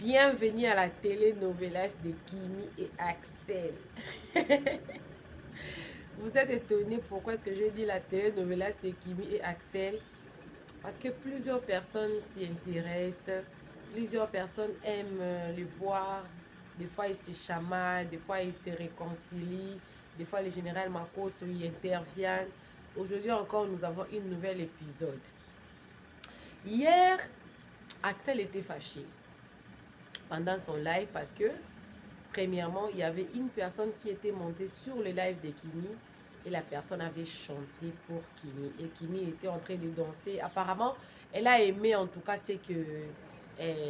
Bienvenue à la télénovelas de Kimi et Axel. Vous êtes étonnés pourquoi est-ce que je dis la télénovelas de Kimi et Axel? Parce que plusieurs personnes s'y intéressent, plusieurs personnes aiment les voir. Des fois, ils se chamaillent, des fois, ils se réconcilient, des fois, le général Marcos y intervient. Aujourd'hui encore, nous avons un nouvel épisode. Hier, Axel était fâché pendant son live parce que, premièrement, il y avait une personne qui était montée sur le live de Kimi et la personne avait chanté pour Kimi. Et Kimi était en train de danser. Apparemment, elle a aimé en tout cas ce que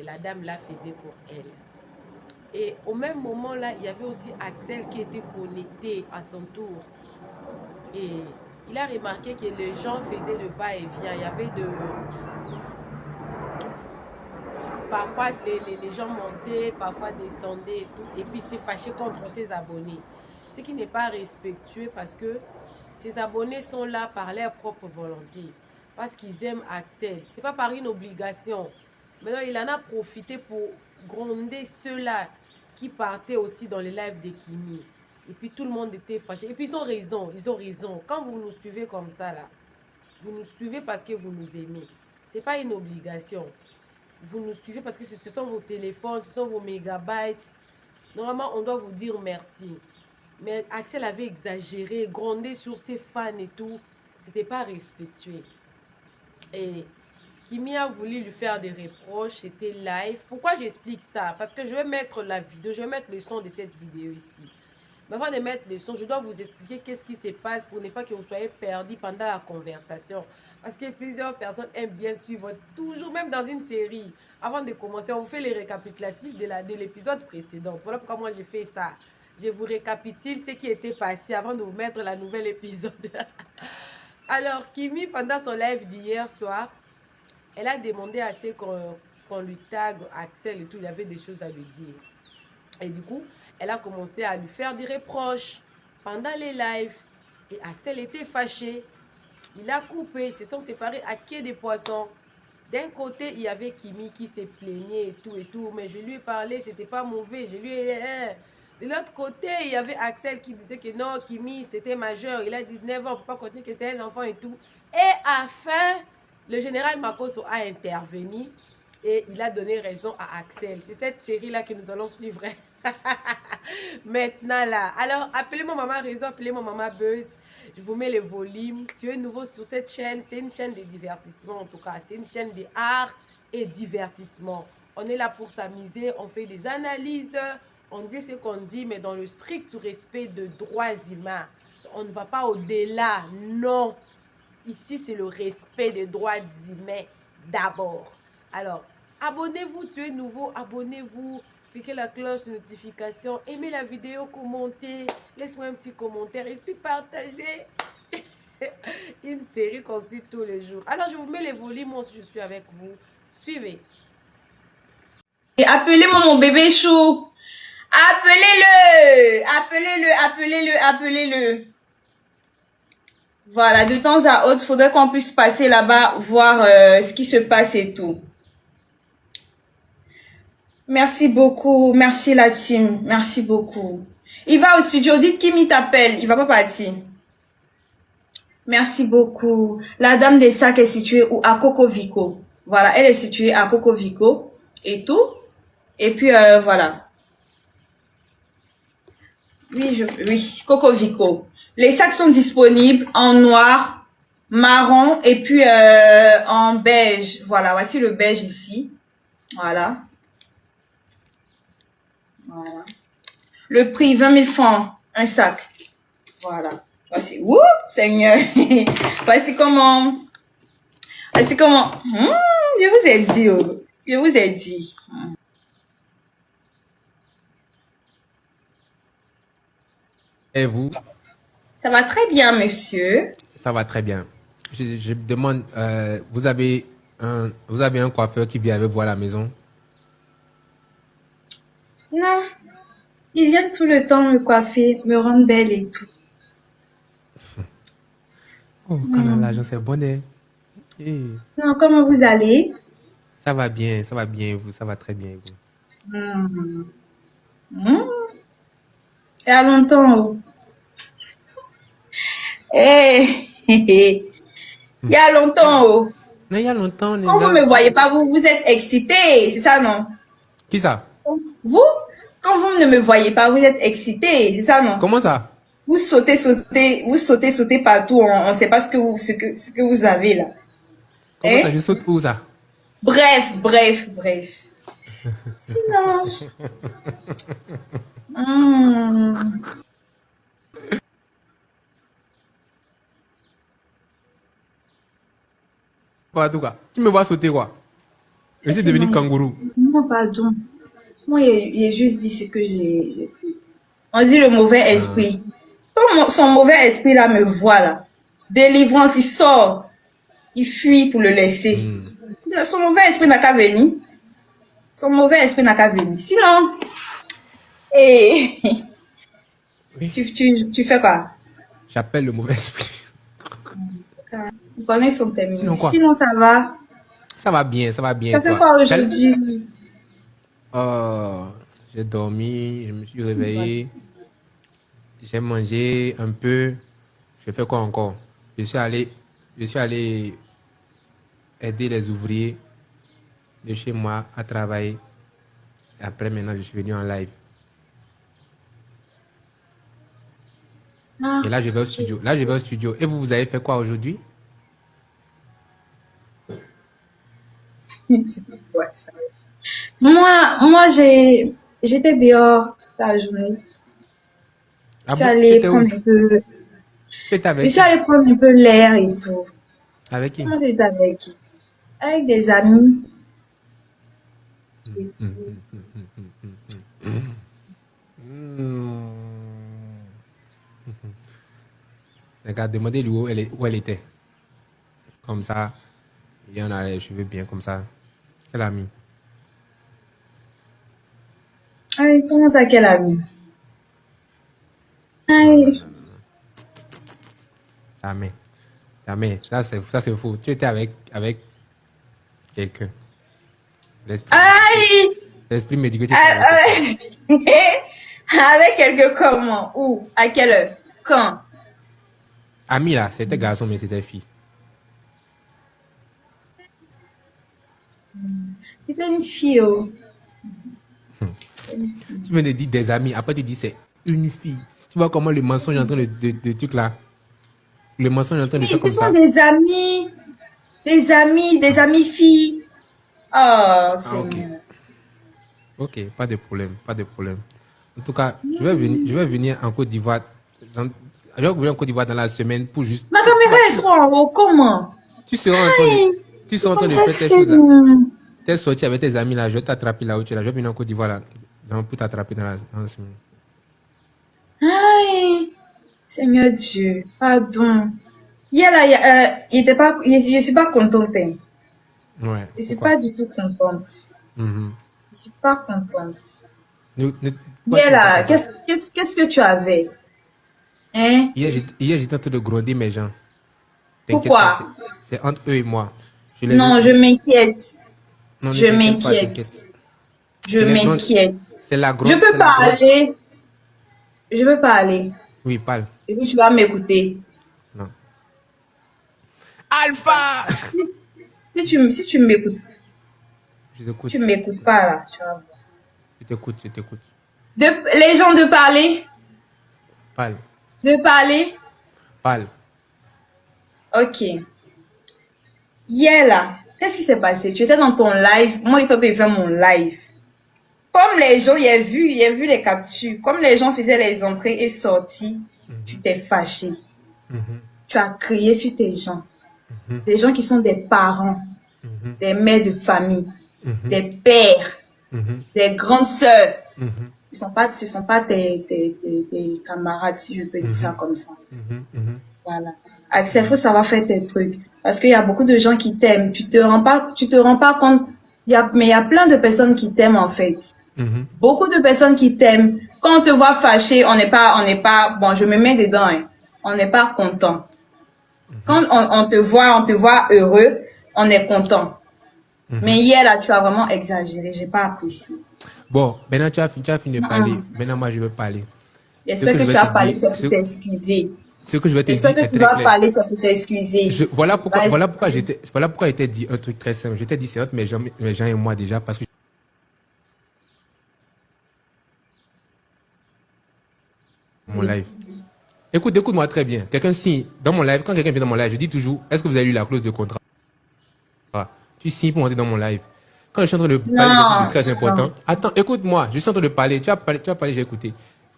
la dame là faisait pour elle. Et au même moment là, il y avait aussi Axel qui était connecté à son tour. Et il a remarqué que les gens faisaient le va-et-vient. Il y avait de... Parfois, les gens montaient, parfois descendaient et tout. Et puis, il s'est fâché contre ses abonnés. Ce qui n'est pas respectueux parce que ses abonnés sont là par leur propre volonté. Parce qu'ils aiment Axel. Ce n'est pas par une obligation. Maintenant, il en a profité pour gronder ceux-là qui partaient aussi dans les lives de Kimi. Et puis, tout le monde était fâché. Et puis, ils ont raison. Ils ont raison. Quand vous nous suivez comme ça, là, vous nous suivez parce que vous nous aimez. Ce n'est pas une obligation. Vous nous suivez parce que ce sont vos téléphones, ce sont vos mégabytes. Normalement, on doit vous dire merci. Mais Axel avait exagéré, grondé sur ses fans et tout. C'était pas respectueux. Et Kimi a voulu lui faire des reproches. C'était live. Pourquoi j'explique ça? Parce que je vais mettre la vidéo, je vais mettre le son de cette vidéo ici. Mais avant de mettre le son, je dois vous expliquer qu'est-ce qui se passe pour ne pas que vous soyez perdus pendant la conversation. Parce que plusieurs personnes aiment bien suivre, toujours, même dans une série. Avant de commencer, on vous fait les récapitulatifs de l'épisode précédent. Voilà pourquoi moi j'ai fait ça. Je vous récapitule ce qui était passé avant de vous mettre la nouvelle épisode. Alors, Kimi, pendant son live d'hier soir, elle a demandé à ce qu'on lui tag Axel et tout. Il y avait des choses à lui dire. Et du coup, elle a commencé à lui faire des reproches pendant les lives. Et Axel était fâché. Il a coupé, ils se sont séparés à quai des poissons. D'un côté, il y avait Kimi qui s'est plaigné et tout. Mais je lui ai parlé, c'était pas mauvais. Je lui ai... De l'autre côté, il y avait Axel qui disait que non, Kimi, c'était majeur. Il a 19 ans, on ne peut pas continuer que c'est un enfant et tout. Et enfin, le général Makoso a intervenu et il a donné raison à Axel. C'est cette série-là que nous allons suivre. Maintenant là. Alors, appelez-moi Maman Réseau, appelez-moi Maman Buzz. Je vous mets les volumes. Tu es nouveau sur cette chaîne. C'est une chaîne de divertissement en tout cas. C'est une chaîne de art et divertissement. On est là pour s'amuser. On fait des analyses. On dit ce qu'on dit, mais dans le strict respect de droits humains. On ne va pas au-delà. Non. Ici, c'est le respect des droits humains d'abord. Alors, abonnez-vous. Tu es nouveau. Abonnez-vous. Cliquez la cloche de notification, aimez la vidéo, commentez, laisse-moi un petit commentaire et puis partagez. Une série qu'on suit tous les jours. Alors, je vous mets les volumes, moi aussi je suis avec vous. Suivez. Et appelez-moi mon bébé chou. Appelez-le. Appelez-le, appelez-le, appelez-le. Voilà, de temps à autre, il faudrait qu'on puisse passer là-bas, voir ce qui se passe et tout. Merci beaucoup. Merci la team. Merci beaucoup. Il va au studio. Dites Kimi t'appelle. Il va pas partir. Merci beaucoup. La dame des sacs est située où? À Cocovico. Voilà, elle est située à Cocovico et tout. Et puis, voilà. Oui, Cocovico. Les sacs sont disponibles en noir, marron et puis en beige. Voilà, voici le beige ici. Voilà. Voilà. Le prix, 20 000 francs, un sac. Voilà. Voici. Ouh, Seigneur. Voici comment. Voici comment. Je vous ai dit. Oh. Je vous ai dit. Et vous? Ça va très bien, monsieur. Ça va très bien. Je me demande, vous avez un coiffeur qui vient avec vous à la maison? Non. Ils viennent tout le temps me coiffer, me rendre belle et tout. Oh, quand même, l'agence est bonne. Hein? Non, comment vous allez? Ça va bien, vous, ça va très bien. Vous. Hmm. Hmm. Il y a longtemps. Oh. Eh, il y a longtemps. Oh. Non, il y a longtemps, Quand vous Linda. ne me voyez pas, vous êtes excité. C'est ça, non? Qui ça? Vous, quand vous ne me voyez pas, vous êtes excité. C'est ça, non? Comment ça? Vous sautez, sautez, vous sautez, sautez partout. On ne sait pas ce que vous avez là. Comment ça? Hein? Je saute où ça? Bref, bref, bref. Sinon. Hmm. Quoi, en tout cas? Tu me vois sauter quoi? Je suis devenu kangourou. Non, pardon. Moi, il a juste dit ce que j'ai pu. On dit le mauvais esprit. Comme son mauvais esprit là me voit là. Délivrance, il sort. Il fuit pour le laisser. Son mauvais esprit n'a qu'à venir. Son mauvais esprit n'a qu'à venir. Sinon, et Oui. tu fais quoi? J'appelle le mauvais esprit. Tu connais son terme. Sinon quoi? Sinon, ça va. Ça va bien, ça va bien. Ça fait toi. quoi aujourd'hui? Oh, j'ai dormi, je me suis réveillé. J'ai mangé un peu. Je fais quoi encore? Je suis allé aider les ouvriers de chez moi à travailler. Et après, maintenant, je suis venu en live. Ah, Et là, je vais au studio. Là, je vais au studio. Et vous, vous avez fait quoi aujourd'hui? ouais, ça. Moi, j'étais dehors toute la journée. Ah Je suis bon? Tu allée étais où? prendre un peu, Tu étais je avec suis qui? allée prendre un peu l'air et tout. Avec qui? Comment j'étais avec qui? Avec des amis. Regarde, demandez-lui où elle était. Comme ça, il y en a les cheveux bien comme ça. Quel ami? Aïe, comment ça qu'elle a mis? Aïe, Jamais. Jamais. Ça, c'est faux. Tu étais avec quelqu'un. L'esprit aïe, l'esprit me dit que tu étais avec quelqu'un. avec quelqu'un comment? Où? À quelle heure? Quand? Ami là, c'était garçon, mais c'était fille. C'était une fille, oh. Tu viens de dire des amis, après tu dis c'est une fille. Tu vois comment le mensonge est en train de truc là. Le mensonge est en train de Oui, faire ce comme sont ça. des amis filles. Oh, Ah, ok. Seigneur. Ok, pas de problème, pas de problème. En tout cas, je vais venir en Côte d'Ivoire. Je vais venir en Côte d'Ivoire dans la semaine pour juste. Ma caméra est trop en haut, comment? Tu seras en train de Comment faire ça tes choses là. c'est? Tu es sorti avec tes amis là, je vais t'attraper là où tu es là. Je vais venir en Côte d'Ivoire là, genre, pour t'attraper dans la semaine. Aïe, Seigneur Dieu, pardon. Hier là, je suis pas contente. Hein. Ouais. Je suis Pourquoi? pas du tout contente. Mhm. Je suis pas contente. Pourquoi Hier tu n'es pas là, content? qu'est-ce que tu avais? Hein? Hier, j'étais en train de gronder mes gens. T'inquiète Pourquoi? pas, c'est entre eux et moi. Je les Non, ai- je m'inquiète. Non, ne Je t'inquiète pas, m'inquiète. t'inquiète. Je C'est les grondes- m'inquiète. C'est la Je gronde. peux c'est la gronde. parler. Je peux parler. Oui, parle. Et puis tu vas m'écouter. Non. Alpha! Si tu m'écoutes, Je t'écoute. tu m'écoutes pas là. Tu vas voir. Je t'écoute, je t'écoute. Les gens de parler. Parle. De parler. Parle. Ok. Hier là, qu'est-ce qui s'est passé? Tu étais dans ton live. Moi, il faut que je fasse mon live. Comme les gens, il a vu les captures. Comme les gens faisaient les entrées et sorties, tu t'es fâché. Tu as crié sur tes gens. Des gens qui sont des parents, des mères de famille, des pères, des grandes sœurs. Ce sont pas tes camarades, si je peux dire ça comme ça. Voilà. Axel, il faut savoir faire tes trucs. Parce qu'il y a beaucoup de gens qui t'aiment. Tu te rends pas compte. Mais il y a plein de personnes qui t'aiment, en fait. Beaucoup de personnes qui t'aiment. Quand on te voit fâché, on n'est pas, bon, je me mets dedans, hein. On n'est pas content. Quand on te voit heureux, on est content. Mais hier, là, tu as vraiment exagéré. J'ai pas apprécié. Bon, maintenant tu as fini de parler. Maintenant, moi, je vais parler. Ce J'espère que que je tu vais vas te parler, dire, c'est pour t'excuser. ce que je vais te J'espère dire que est tu très vas clair. parler, c'est pour t'excuser. Vas-y. Voilà pourquoi je t'ai dit un truc très simple. Je t'ai dit, c'est entre mes gens et moi déjà, parce que mon live. Écoute-moi très bien. Quelqu'un signe dans mon live. Quand quelqu'un vient dans mon live, je dis toujours, est-ce que vous avez lu la clause de contrat? Tu signes pour entrer dans mon live. Quand je suis en train de parler de quelque chose de Non, très important, non. attends, écoute-moi, je suis en train de parler, tu vas parler, j'ai écouté.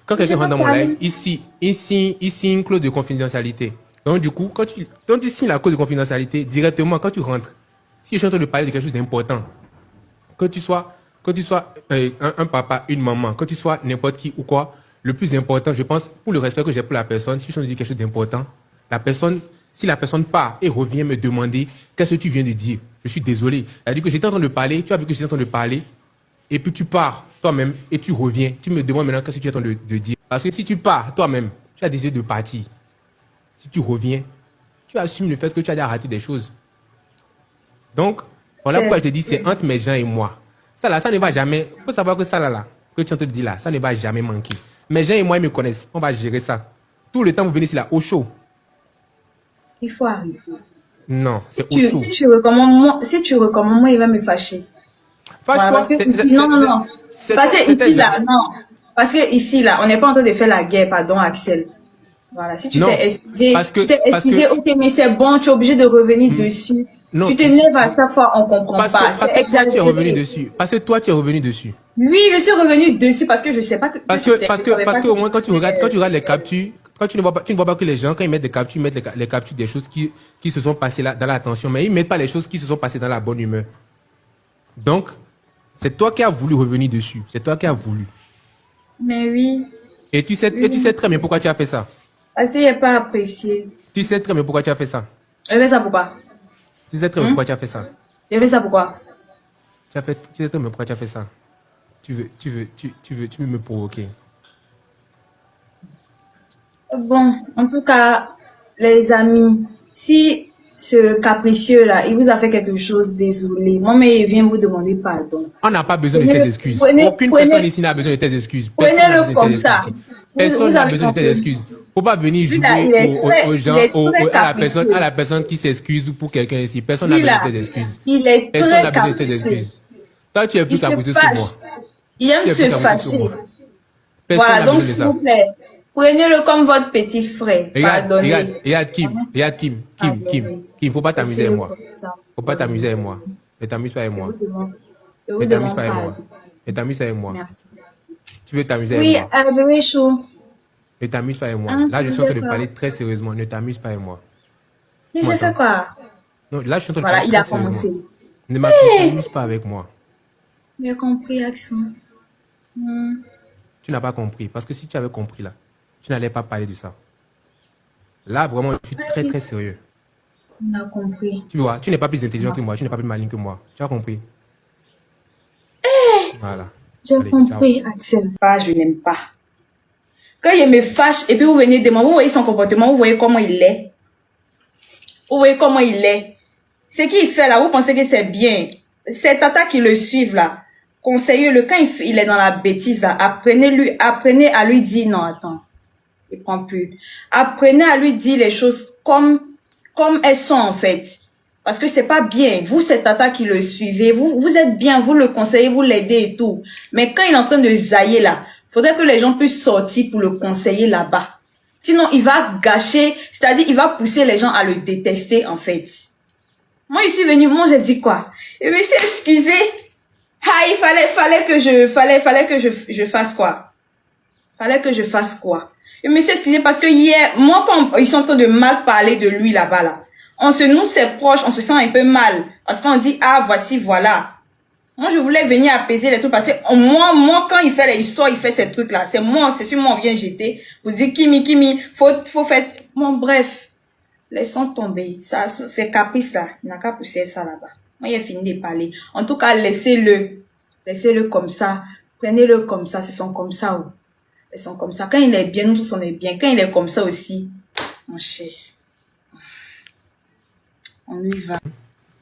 Quand Je quelqu'un rentre vais dans mon live, parler. il signe une clause de confidentialité. Donc du coup, quand tu signes la clause de confidentialité, directement, quand tu rentres, si je suis en train de parler de quelque chose d'important, que tu sois un papa, une maman, que tu sois n'importe qui ou quoi, le plus important, je pense, pour le respect que j'ai pour la personne, si je suis en train de dire quelque chose d'important, si la personne part et revient me demander qu'est-ce que tu viens de dire, je suis désolé. C'est-à-dire que j'étais en train de parler, tu as vu que j'étais en train de parler, et puis tu pars toi-même et tu reviens. Tu me demandes maintenant qu'est-ce que tu es en train de dire. Parce que si tu pars toi-même, tu as décidé de partir. Si tu reviens, tu assumes le fait que tu as déjà raté des choses. Donc, voilà pourquoi je te dis, c'est entre mes gens et moi. Ça là, ça ne va jamais. Il faut savoir que ça là, que tu es en train de dire là, ça ne va jamais manquer. Mes gens et moi, ils me connaissent. On va gérer ça. Tout le temps, vous venez ici là, au chaud. Il faut arriver. Non, c'est au chaud. Si tu recommandes moi, il va me fâcher. Voilà, Fâche-toi. parce que ici, non, non, non. Parce que ici, là, non. Parce que ici, là, on n'est pas en train de faire la guerre, pardon, Axel. Voilà, si tu Non, t'es excusé, parce excusé, que ok, mais c'est bon, tu es obligé de revenir dessus. non, Tu t'énerves à chaque fois, on comprend pas. parce C'est que toi, tu es revenu exagéré. dessus. Parce que toi, tu es revenu dessus. Oui, je suis revenu dessus parce que je sais pas que. Parce que au moins, quand tu regardes les captures, quand tu ne vois pas que les gens, quand ils mettent des captures, ils mettent les captures des choses qui se sont passées là, dans l'attention, mais ils ne mettent pas les choses qui se sont passées dans la bonne humeur. Donc, c'est toi qui as voulu revenir dessus. C'est toi qui as voulu. Mais oui. Et tu sais très bien pourquoi tu as fait ça. Parce qu'il n'est pas apprécié. Tu sais très bien pourquoi tu as fait ça. Je fais ça pourquoi? Tu sais très bien pourquoi tu as fait ça. Je fais ça pourquoi? Tu sais très bien pourquoi tu as fait ça. Tu veux me provoquer. Bon, en tout cas, les amis, si ce capricieux-là, il vous a fait quelque chose, désolé. Moi, mais il vient vous demander pardon. On n'a pas besoin de tes excuses. Aucune personne ici n'a besoin de tes excuses. Prenez-le comme ça. Personne n'a besoin de tes excuses. Faut pas venir jouer aux gens, à la personne qui s'excuse pour quelqu'un ici. Personne n'a besoin de tes excuses. Personne n'a besoin de tes excuses. Toi, tu es plus capricieux que moi. Il aime se fâcher. Voilà, donc s'il vous plaît, prenez-le comme votre petit frère. Regarde Kim, faut pas t'amuser avec moi. Faut pas t'amuser avec moi. Ne t'amuse pas avec moi. Ne t'amuse pas avec moi. Ne t'amuse pas avec moi. Tu veux t'amuser avec moi? Oui, bébé chou. Ne t'amuse pas avec moi. Là, je suis en train de parler très sérieusement. Ne t'amuse pas avec moi. Mais je fais quoi? Non, là, je suis en train de parler très sérieusement. Commencé. Ne t'amuse pas avec moi. J'ai compris, Action. Tu n'as pas compris. Parce que si tu avais compris là, tu n'allais pas parler de ça. Là, vraiment, je suis très, très sérieux. On a compris. Tu vois, tu n'es pas plus intelligent que moi. Tu n'es pas plus malin que moi. Tu as compris? Voilà. J'ai compris, Axel. Je n'aime pas. Quand il me fâche et puis vous venez de moi, vous voyez son comportement, vous voyez comment il est. Vous voyez comment il est. Ce qu'il fait là, vous pensez que c'est bien. C'est Tata qui le suivent là. Conseillez-le, quand il est dans la bêtise là, apprenez à lui dire non, attends. Il prend plus. Apprenez à lui dire les choses comme elles sont en fait. Parce que c'est pas bien. Vous, c'est Tata qui le suivez. Vous êtes bien, vous le conseillez, vous l'aidez et tout. Mais quand il est en train de zailler là, faudrait que les gens puissent sortir pour le conseiller là-bas. Sinon, il va gâcher, c'est-à-dire, il va pousser les gens à le détester, en fait. Moi, je suis venue, moi, j'ai dit quoi? Je me suis excusée. Ah, il fallait que je fasse quoi? Fallait que je fasse quoi? Je me suis excusée parce que hier, moi, quand ils sont en train de mal parler de lui là-bas, là, nous, c'est proche, on se sent un peu mal. Parce qu'on dit, ah, voici, voilà. Moi, je voulais venir apaiser les trucs parce que moi, quand il fait ces trucs-là, c'est sur moi, on vient jeter. Vous dites, Kimi, faut faire, bon, bref. Laissons tomber. Ça, c'est caprice, là. Il n'a qu'à pousser ça là-bas. Moi, il a fini de parler. En tout cas, laissez-le. Laissez-le comme ça. Prenez-le comme ça. Ce sont comme ça, oh. Ils sont comme ça. Quand il est bien, nous tous, on est bien. Quand il est comme ça aussi, mon cher. On lui va.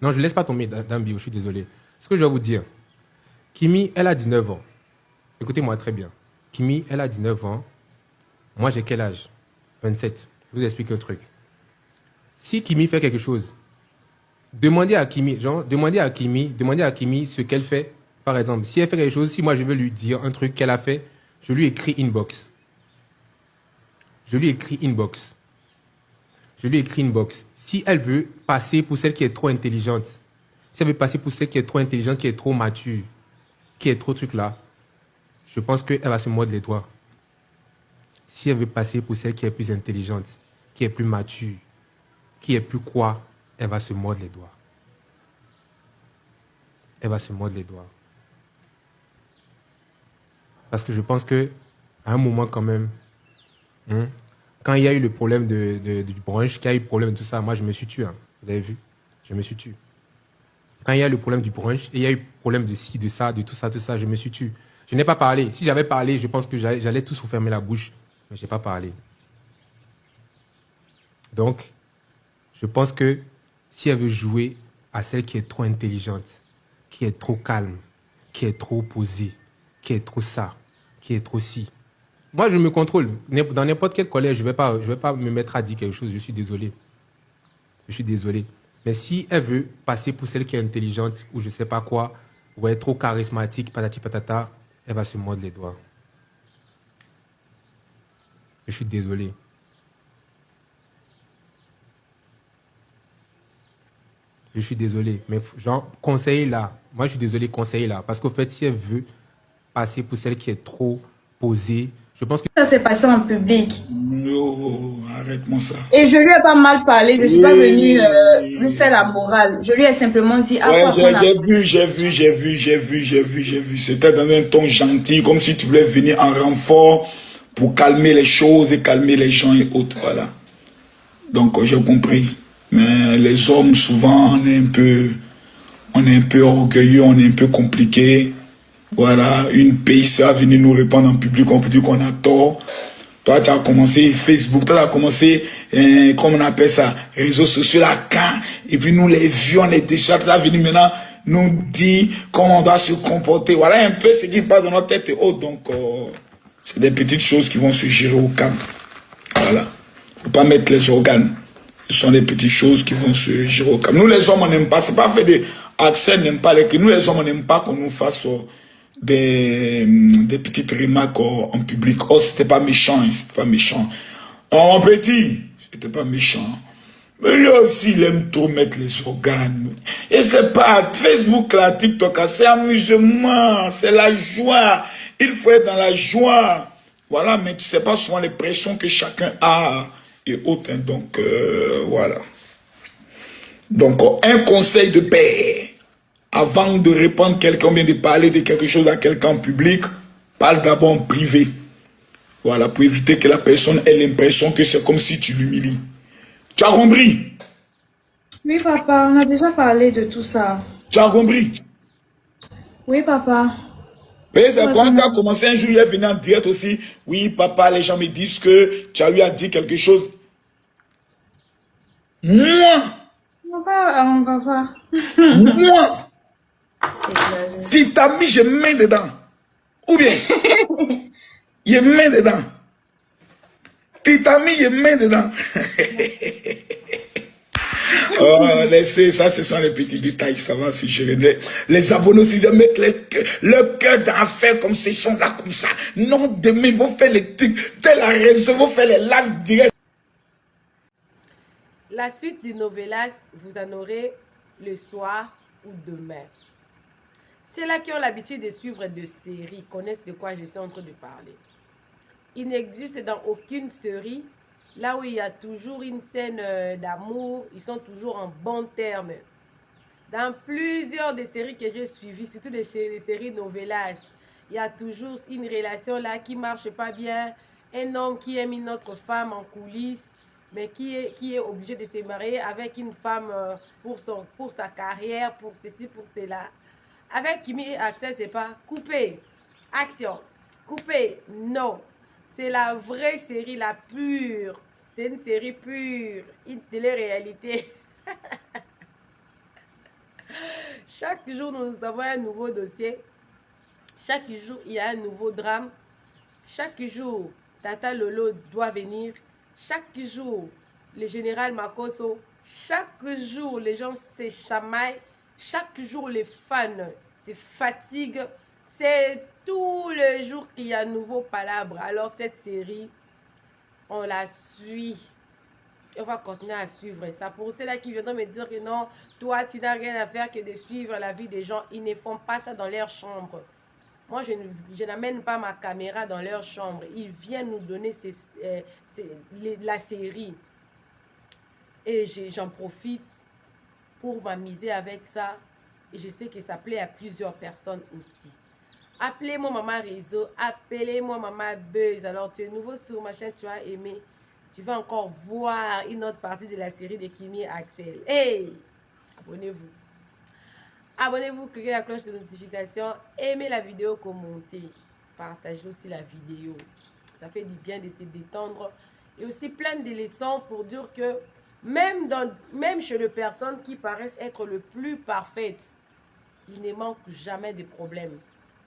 Non, je ne laisse pas tomber dans bio, je suis désolé. Ce que je vais vous dire, Kimi, elle a 19 ans. Écoutez-moi très bien. Kimi, elle a 19 ans. Moi, j'ai quel âge? 27. Je vous explique un truc. Si Kimi fait quelque chose, demandez à Kimi ce qu'elle fait. Par exemple, si elle fait quelque chose, si moi je veux lui dire un truc qu'elle a fait, je lui écris inbox. Je lui écris inbox. Je lui écris inbox. Si elle veut passer pour celle qui est trop intelligente, si elle veut passer pour celle qui est trop intelligente, qui est trop mature, qui est trop truc là, je pense qu'elle va se mordre les doigts. Si elle veut passer pour celle qui est plus intelligente, qui est plus mature, qui est plus quoi, elle va se mordre les doigts. Elle va se mordre les doigts. Parce que je pense qu'à un moment quand même, quand il y a eu le problème du brunch, qu'il y a eu le problème de tout ça, moi je me suis tué. Vous avez vu? Je me suis tué. Quand il y a eu le problème du brunch, et il y a eu le problème de ci, de ça, de tout ça, je me suis tué. Je n'ai pas parlé. Si j'avais parlé, je pense que j'allais tous vous fermer la bouche. Mais je n'ai pas parlé. Donc, je pense que si elle veut jouer à celle qui est trop intelligente, qui est trop calme, qui est trop posée, qui est trop ça, qui est trop ci. Moi, je me contrôle. Dans n'importe quel collège, je vais pas me mettre à dire quelque chose. Je suis désolé. Je suis désolé. Mais si elle veut passer pour celle qui est intelligente ou je ne sais pas quoi, ou être trop charismatique, patati patata, elle va se mordre les doigts. Je suis désolé. Je suis désolé. Mais genre, conseiller là. Moi, je suis désolé, conseiller là. Parce qu'au fait, si elle veut passer pour celle qui est trop posée, je pense que... Ça s'est passé en public. Non, arrête-moi ça. Et je lui ai pas mal parlé. Je ne suis pas venue lui faire la morale. Je lui ai simplement dit... Ouais, j'ai vu. C'était dans un ton gentil, comme si tu voulais venir en renfort pour calmer les choses et calmer les gens et autres, voilà. Donc, j'ai compris. Mais les hommes, souvent, on est un peu orgueilleux, on est un peu compliqué. Voilà, une PISA venir nous répondre en public, on peut dire qu'on a tort. Toi, tu as commencé Facebook, toi, tu as commencé, comment on appelle ça, réseaux sociaux, là, quand. Et puis nous, les vieux, on est déjà, tu as venu maintenant nous dire comment on doit se comporter. Voilà un peu ce qui passe dans notre tête et autres. Donc, c'est des petites choses qui vont se gérer au calme. Voilà. Faut pas mettre les organes. Ce sont des petites choses qui vont se gérer au calme. Nous, les hommes, on n'aime pas. C'est pas fait de accès, n'aime pas les... Nous, les hommes, on n'aime pas qu'on nous fasse des petites remarques en public. Oh, c'était pas méchant, c'était pas méchant. Oh, mon petit, c'était pas méchant. Mais lui aussi, il aime trop mettre les organes. Et c'est pas Facebook, là, TikTok, là, c'est amusement, c'est la joie. Il faut être dans la joie. Voilà, mais tu sais pas souvent les pressions que chacun a et autres. Hein, donc, voilà. Donc, un conseil de paix. Avant de répondre quelqu'un, bien de parler de quelque chose à quelqu'un en public, parle d'abord en privé. Voilà, pour éviter que la personne ait l'impression que c'est comme si tu l'humilies. Tu as compris? Oui, papa, on a déjà parlé de tout ça. Tu as compris? Oui, papa. Mais c'est quand tu as commencé un jour, il est venu en direct aussi. Oui, papa, les gens me disent que tu as eu à dire quelque chose. Moi, Papa. moi, si t'as mis, je mets dedans. Ou bien, je mets dedans. Si t'as mis, je mets dedans. Oh, laissez, ça, ce sont les petits détails, ça va se gérer. Les abonnés aussi, ils mettent le cœur d'affaires comme ces gens-là, comme ça. Non, demain, ils vont faire les trucs, telle la raison, ils vont faire les lives directs. La suite du novelas, vous en aurez le soir ou demain. Ceux-là qui ont l'habitude de suivre des séries connaissent de quoi je suis en train de parler. Il n'existe dans aucune série là où il y a toujours une scène d'amour, ils sont toujours en bons termes. Dans plusieurs des séries que j'ai suivies, surtout des séries novelas, il y a toujours une relation là qui ne marche pas bien. Un homme qui aime une autre femme en coulisses, mais qui est obligé de se marier avec une femme pour sa carrière, pour ceci, pour cela. Avec Kimi Access, c'est pas coupé, action, coupé, non. C'est la vraie série, la pure. C'est une série pure, une télé-réalité. Chaque jour, nous avons un nouveau dossier. Chaque jour, il y a un nouveau drame. Chaque jour, Tata Lolo doit venir. Chaque jour, le général Makoso. Chaque jour, les gens se chamaillent. Chaque jour, les fans se fatiguent. C'est tout le jour qu'il y a un nouveau palabre. Alors, cette série, on la suit. On va continuer à suivre ça. Pour ceux-là qui viendront me dire que non, toi, tu n'as rien à faire que de suivre la vie des gens. Ils ne font pas ça dans leur chambre. Moi, je n'amène pas ma caméra dans leur chambre. Ils viennent nous donner la série. Et j'en profite pour m'amuser avec ça. Et je sais que ça plaît à plusieurs personnes aussi. Appelez-moi Maman Réseau. Appelez-moi Maman Buzz. Alors, tu es nouveau sur ma chaîne, tu as aimé. Tu vas encore voir une autre partie de la série de Kimi et Axel. Hey! Abonnez-vous. Abonnez-vous, cliquez la cloche de notification. Aimez la vidéo, commentez. Partagez aussi la vidéo. Ça fait du bien de se détendre. Et aussi plein de leçons pour dire que même chez les personnes qui paraissent être le plus parfaites, il ne manque jamais de problèmes.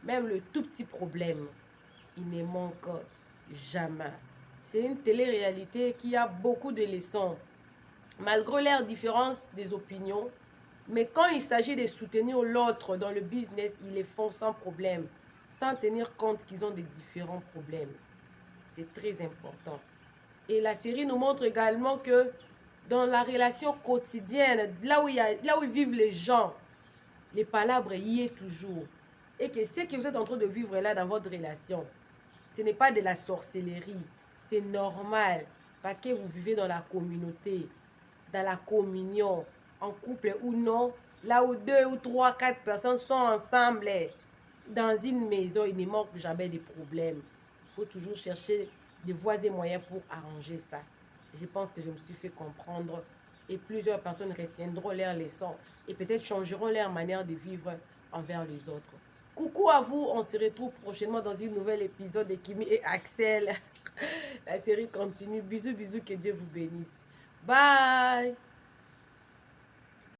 Même le tout petit problème, il ne manque jamais. C'est une télé-réalité qui a beaucoup de leçons. Malgré leurs différences des opinions, mais quand il s'agit de soutenir l'autre dans le business, ils les font sans problème, sans tenir compte qu'ils ont des différents problèmes. C'est très important. Et la série nous montre également que dans la relation quotidienne, là où vivent les gens, les palabres y est toujours. Et que ce que vous êtes en train de vivre là dans votre relation, ce n'est pas de la sorcellerie. C'est normal parce que vous vivez dans la communauté, dans la communion, en couple ou non, là où 2 ou 3, 4 personnes sont ensemble dans une maison, il ne manque jamais de problèmes. Il faut toujours chercher des voies et moyens pour arranger ça. Je pense que je me suis fait comprendre et plusieurs personnes retiendront leurs leçons et peut-être changeront leur manière de vivre envers les autres. Coucou à vous, on se retrouve prochainement dans un nouvel épisode de Kimi et Axel. La série continue. Bisous, bisous, que Dieu vous bénisse. Bye!